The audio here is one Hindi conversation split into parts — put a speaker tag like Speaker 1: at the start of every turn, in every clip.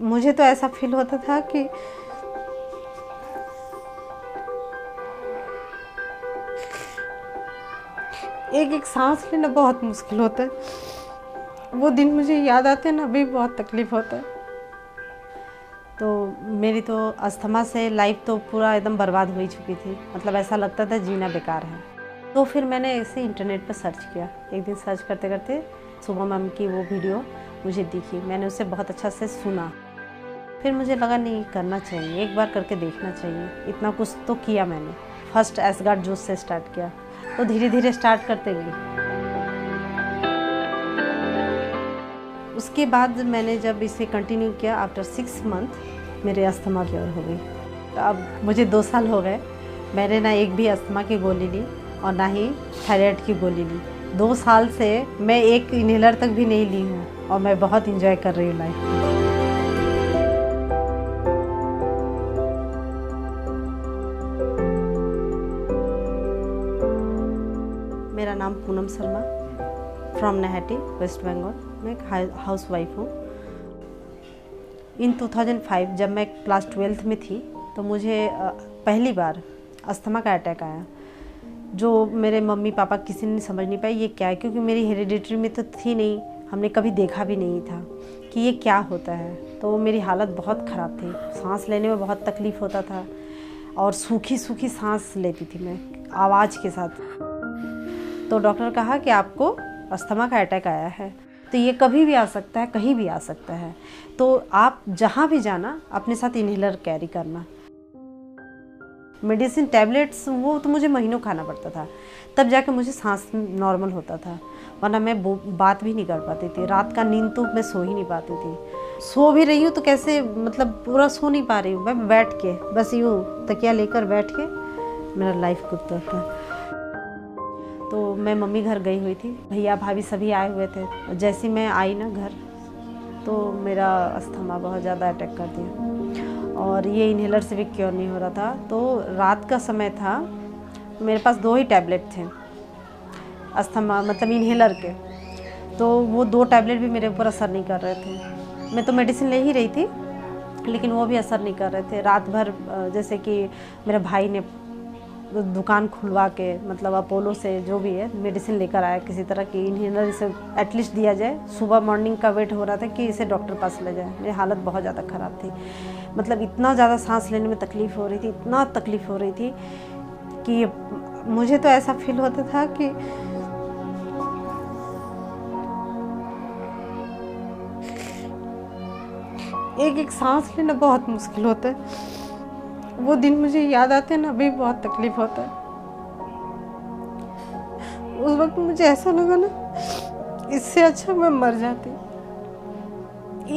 Speaker 1: मुझे तो ऐसा फील होता था कि एक एक सांस लेना बहुत मुश्किल होता है। वो दिन मुझे याद आते हैं ना, अभी बहुत तकलीफ होता है। तो मेरी तो अस्थमा से लाइफ तो पूरा एकदम बर्बाद हो ही चुकी थी। मतलब ऐसा लगता था जीना बेकार है। तो फिर मैंने ऐसे इंटरनेट पर सर्च किया। एक दिन सर्च करते करते शुभम मैम की वो वीडियो मुझे दिखी। मैंने उसे बहुत अच्छा से सुना। फिर मुझे लगा नहीं, करना चाहिए, एक बार करके देखना चाहिए। इतना कुछ तो किया मैंने। फर्स्ट एसगार्ड जूस से स्टार्ट किया, तो धीरे धीरे स्टार्ट करते गई। उसके बाद मैंने जब इसे कंटिन्यू किया, आफ्टर 6 मंथ मेरे अस्थमा क्योर हो गई। अब मुझे 2 साल हो गए, मैंने ना एक भी अस्थमा की गोली ली और ना ही थायराइड की गोली ली। 2 साल से मैं एक इनहेलर तक भी नहीं ली हूँ और मैं बहुत इंजॉय कर रही हूँ लाइफ को। मेरा नाम पूनम शर्मा, फ्रॉम नैहाटी, वेस्ट बंगाल। मैं एक हाउस वाइफ हूँ। इन 2005 जब मैं क्लास 12th में थी तो मुझे पहली बार अस्थमा का अटैक आया, जो मेरे मम्मी पापा किसी ने समझ नहीं पाई ये क्या है, क्योंकि मेरी हेरिडिटरी में तो थी नहीं, हमने कभी देखा भी नहीं था कि ये क्या होता है। तो मेरी हालत बहुत ख़राब थी, सांस लेने में बहुत तकलीफ़ होता था और सूखी सूखी सांस लेती थी मैं आवाज़ के साथ। तो डॉक्टर कहा कि आपको अस्थमा का अटैक आया है, तो ये कभी भी आ सकता है, कहीं भी आ सकता है, तो आप जहाँ भी जाना अपने साथ इनहेलर कैरी करना। मेडिसिन टैबलेट्स वो तो मुझे महीनों खाना पड़ता था, तब जाके मुझे सांस नॉर्मल होता था, वरना मैं बात भी नहीं कर पाती थी। रात का नींद तो मैं सो ही नहीं पाती थी। सो भी रही हूँ तो कैसे, मतलब पूरा सो नहीं पा रही हूँ, मैं बैठ के बस यूँ तकिया लेकर बैठ के मेरा लाइफ गुजरता था। तो मैं मम्मी घर गई हुई थी, भैया भाभी सभी आए हुए थे। जैसे मैं आई ना घर, तो मेरा अस्थमा बहुत ज़्यादा अटैक कर दिया और ये इनहेलर से भी क्योर नहीं हो रहा था। तो रात का समय था, मेरे पास 2 ही टैबलेट थे अस्थमा मतलब इनहेलर के, तो वो 2 टैबलेट भी मेरे ऊपर असर नहीं कर रहे थे। मैं तो मेडिसिन ले ही रही थी, लेकिन वो भी असर नहीं कर रहे थे। रात भर जैसे कि मेरे भाई ने दुकान खुलवा के, मतलब अपोलो से जो भी है मेडिसिन लेकर आया, किसी तरह की इनहेलर इसे एटलीस्ट दिया जाए। सुबह मॉर्निंग का वेट हो रहा था कि इसे डॉक्टर पास ले जाए। मेरी हालत बहुत ज़्यादा ख़राब थी, मतलब इतना ज़्यादा सांस लेने में तकलीफ़ हो रही थी, इतना तकलीफ़ हो रही थी कि मुझे तो ऐसा फील होता था कि एक एक सांस लेना बहुत मुश्किल होता है। वो दिन मुझे याद आते हैं ना, अभी बहुत तकलीफ होता है। उस वक्त मुझे ऐसा लगा ना, इससे अच्छा मैं मर जाती।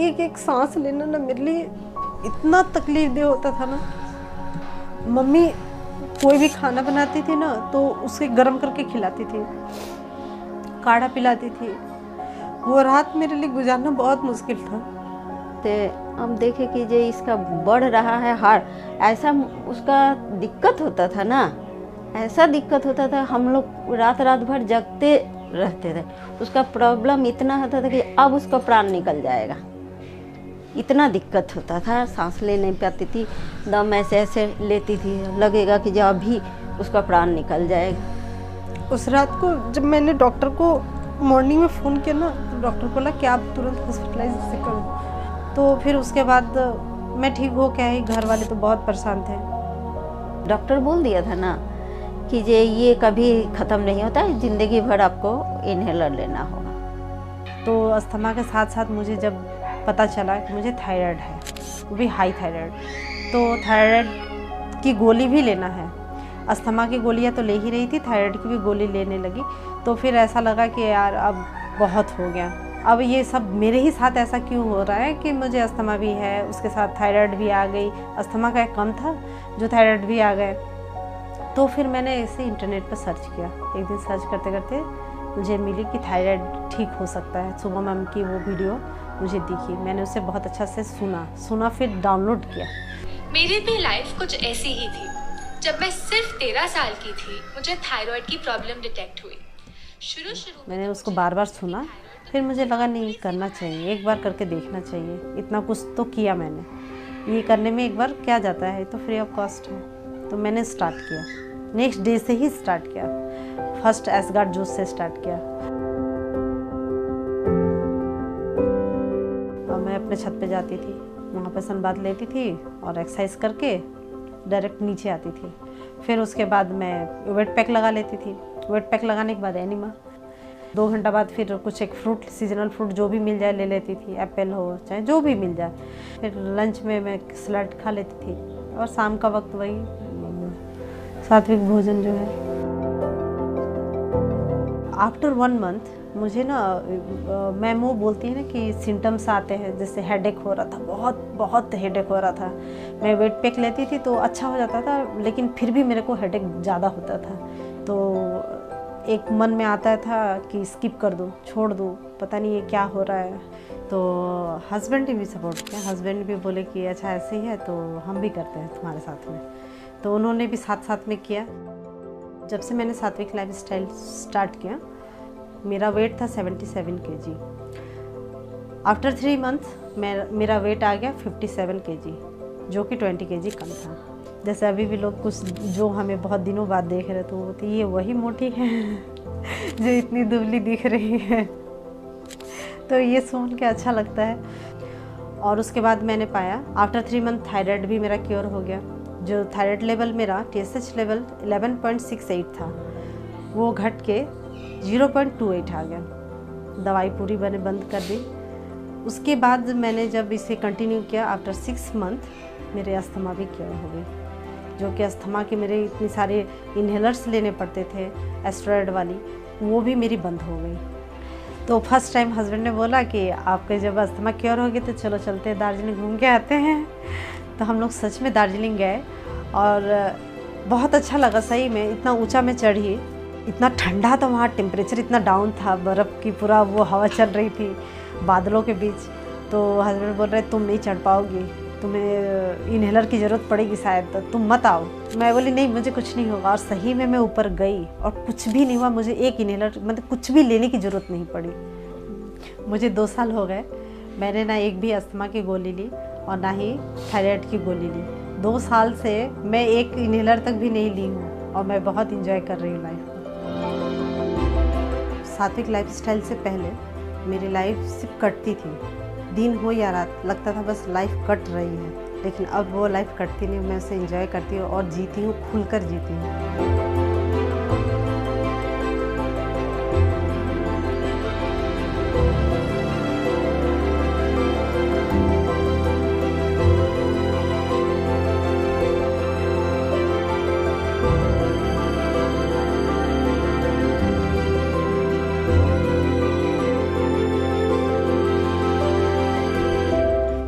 Speaker 1: एक एक सांस लेना ना मेरे लिए इतना तकलीफ दे होता था ना। मम्मी कोई भी खाना बनाती थी ना, तो उसे गर्म करके खिलाती थी, काढ़ा पिलाती थी। वो रात मेरे लिए गुजारना बहुत मुश्किल था।
Speaker 2: तो हम देखे कि जो इसका बढ़ रहा है हार्ट, ऐसा उसका दिक्कत होता था ना, ऐसा दिक्कत होता था, हम लोग रात रात भर जगते रहते थे। उसका प्रॉब्लम इतना होता था कि अब उसका प्राण निकल जाएगा, इतना दिक्कत होता था। सांस ले नहीं पाती थी, दम ऐसे ऐसे लेती थी, लगेगा कि जो अभी उसका प्राण निकल जाएगा।
Speaker 1: उस रात को जब मैंने डॉक्टर को मॉर्निंग में फ़ोन किया ना, तो डॉक्टर बोला कि आप तुरंत हॉस्पिटलाइज से करो। तो फिर उसके बाद मैं ठीक हो के आई। घर वाले तो बहुत परेशान थे।
Speaker 2: डॉक्टर बोल दिया था ना कि ये कभी ख़त्म नहीं होता है, ज़िंदगी भर आपको इनहेलर लेना होगा।
Speaker 1: तो अस्थमा के साथ साथ मुझे जब पता चला कि मुझे थायराइड है, वो भी हाई थायराइड, तो थायराइड की गोली भी लेना है। अस्थमा की गोलियां तो ले ही रही थी, थायराइड की भी गोली लेने लगी। तो फिर ऐसा लगा कि यार अब बहुत हो गया, अब ये सब मेरे ही साथ ऐसा क्यों हो रहा है कि मुझे अस्थमा भी है, उसके साथ थायराइड भी आ गई। अस्थमा का एक कम था जो थायराइड भी आ गए। तो फिर मैंने इसे इंटरनेट पर सर्च किया। एक दिन सर्च करते करते मुझे मिली कि थायराइड ठीक हो सकता है। शुभम मैम की वो वीडियो मुझे दिखी, मैंने उसे बहुत अच्छा से सुना फिर डाउनलोड किया।
Speaker 3: मेरी भी लाइफ कुछ ऐसी ही थी। जब मैं सिर्फ 13 साल की थी, मुझे थायराइड की प्रॉब्लम डिटेक्ट हुई। शुरू
Speaker 1: मैंने उसको बार बार सुना फिर मुझे लगा नहीं, करना चाहिए, एक बार करके देखना चाहिए, इतना कुछ तो किया मैंने, ये करने में एक बार क्या जाता है, तो फ्री ऑफ कॉस्ट है। तो मैंने स्टार्ट किया, नेक्स्ट डे से ही स्टार्ट किया, फर्स्ट एसगार्ड जूस से स्टार्ट किया। और मैं अपने छत पे जाती थी, वहाँ पे सनबाथ लेती थी और एक्सरसाइज करके डायरेक्ट नीचे आती थी। फिर उसके बाद मैं वेट पैक लगा लेती थी, वेट पैक लगाने के बाद एनिमा, 2 घंटा बाद फिर कुछ एक फ्रूट, सीजनल फ्रूट जो भी मिल जाए ले लेती थी, एप्पल हो चाहे जो भी मिल जाए। फिर लंच में मैं सलाद खा लेती थी और शाम का वक्त वही सात्विक भोजन जो है। आफ्टर 1 मंथ मुझे ना मैम वो बोलती है ना कि सिम्टम्स आते हैं, जैसे हेडेक हो रहा था, बहुत बहुत हेडेक हो रहा था। मैं वेट पैक लेती थी तो अच्छा हो जाता था, लेकिन फिर भी मेरे को हेडेक ज़्यादा होता था। तो एक मन में आता था कि स्किप कर दूँ, छोड़ दूँ, पता नहीं ये क्या हो रहा है। तो हस्बैंड ने भी सपोर्ट किया, हस्बैंड भी बोले कि अच्छा ऐसे ही है तो हम भी करते हैं तुम्हारे साथ में। तो उन्होंने भी साथ में किया। जब से मैंने सात्विक लाइफ स्टाइल स्टार्ट किया, मेरा वेट था 77 kg। आफ्टर 3 मंथ मेरा वेट आ गया 57 kg, जो कि 20 kg कम था। जैसे अभी भी लोग कुछ जो हमें बहुत दिनों बाद देख रहे, तो बोलते ये वही मोटी है जो इतनी दुबली दिख रही है। तो ये सुन के अच्छा लगता है। और उसके बाद मैंने पाया आफ्टर 3 मंथ थायराइड भी मेरा क्योर हो गया। जो थायराइड लेवल मेरा TSH लेवल 11.68 था, वो घट के 0.28 आ गया। दवाई पूरी मैंने बंद कर दी। उसके बाद मैंने जब इसे कंटिन्यू किया, आफ्टर 6 मंथ मेरे अस्थमा भी क्योर हो गई। जो कि अस्थमा के मेरे इतने सारे इन्हेलर्स लेने पड़ते थे एस्टेरॉयड वाली, वो भी मेरी बंद हो गई। तो फर्स्ट टाइम हस्बैंड ने बोला कि आपके जब अस्थमा क्योर हो गई तो चलो चलते हैं दार्जिलिंग घूम के आते हैं। तो हम लोग सच में दार्जिलिंग गए और बहुत अच्छा लगा। सही में इतना ऊंचा में चढ़ी, इतना ठंडा था वहाँ, टेम्परेचर इतना डाउन था, बर्फ़ की पूरा वो हवा चल रही थी बादलों के बीच। तो हस्बैंड बोल रहे तुम नहीं चढ़ पाओगी, तुम्हें इन्हेलर की ज़रूरत पड़ेगी शायद, तो तुम मत आओ। मैं बोली नहीं मुझे कुछ नहीं होगा। और सही में मैं ऊपर गई और कुछ भी नहीं हुआ। मुझे एक इन्हेलर मतलब कुछ भी लेने की ज़रूरत नहीं पड़ी। मुझे 2 साल हो गए, मैंने ना एक भी अस्थमा की गोली ली और ना ही थायराइड की गोली ली। 2 साल से मैं एक इन्हेलर तक भी नहीं ली हूँ और मैं बहुत इंजॉय कर रही हूँ लाइफ को। सात्विक लाइफ स्टाइल से पहले मेरी लाइफ सिर्फ कटती थी, दिन हो या रात, लगता था बस लाइफ कट रही है। लेकिन अब वो लाइफ कटती नहीं, मैं उसे एंजॉय करती हूँ और जीती हूँ, खुलकर जीती हूँ।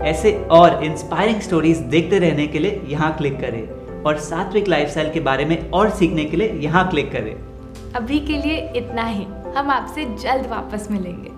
Speaker 4: ऐसे और इंस्पायरिंग स्टोरीज देखते रहने के लिए यहाँ क्लिक करें और सात्विक लाइफस्टाइल के बारे में और सीखने के लिए यहाँ क्लिक करें।
Speaker 5: अभी के लिए इतना ही, हम आपसे जल्द वापस मिलेंगे।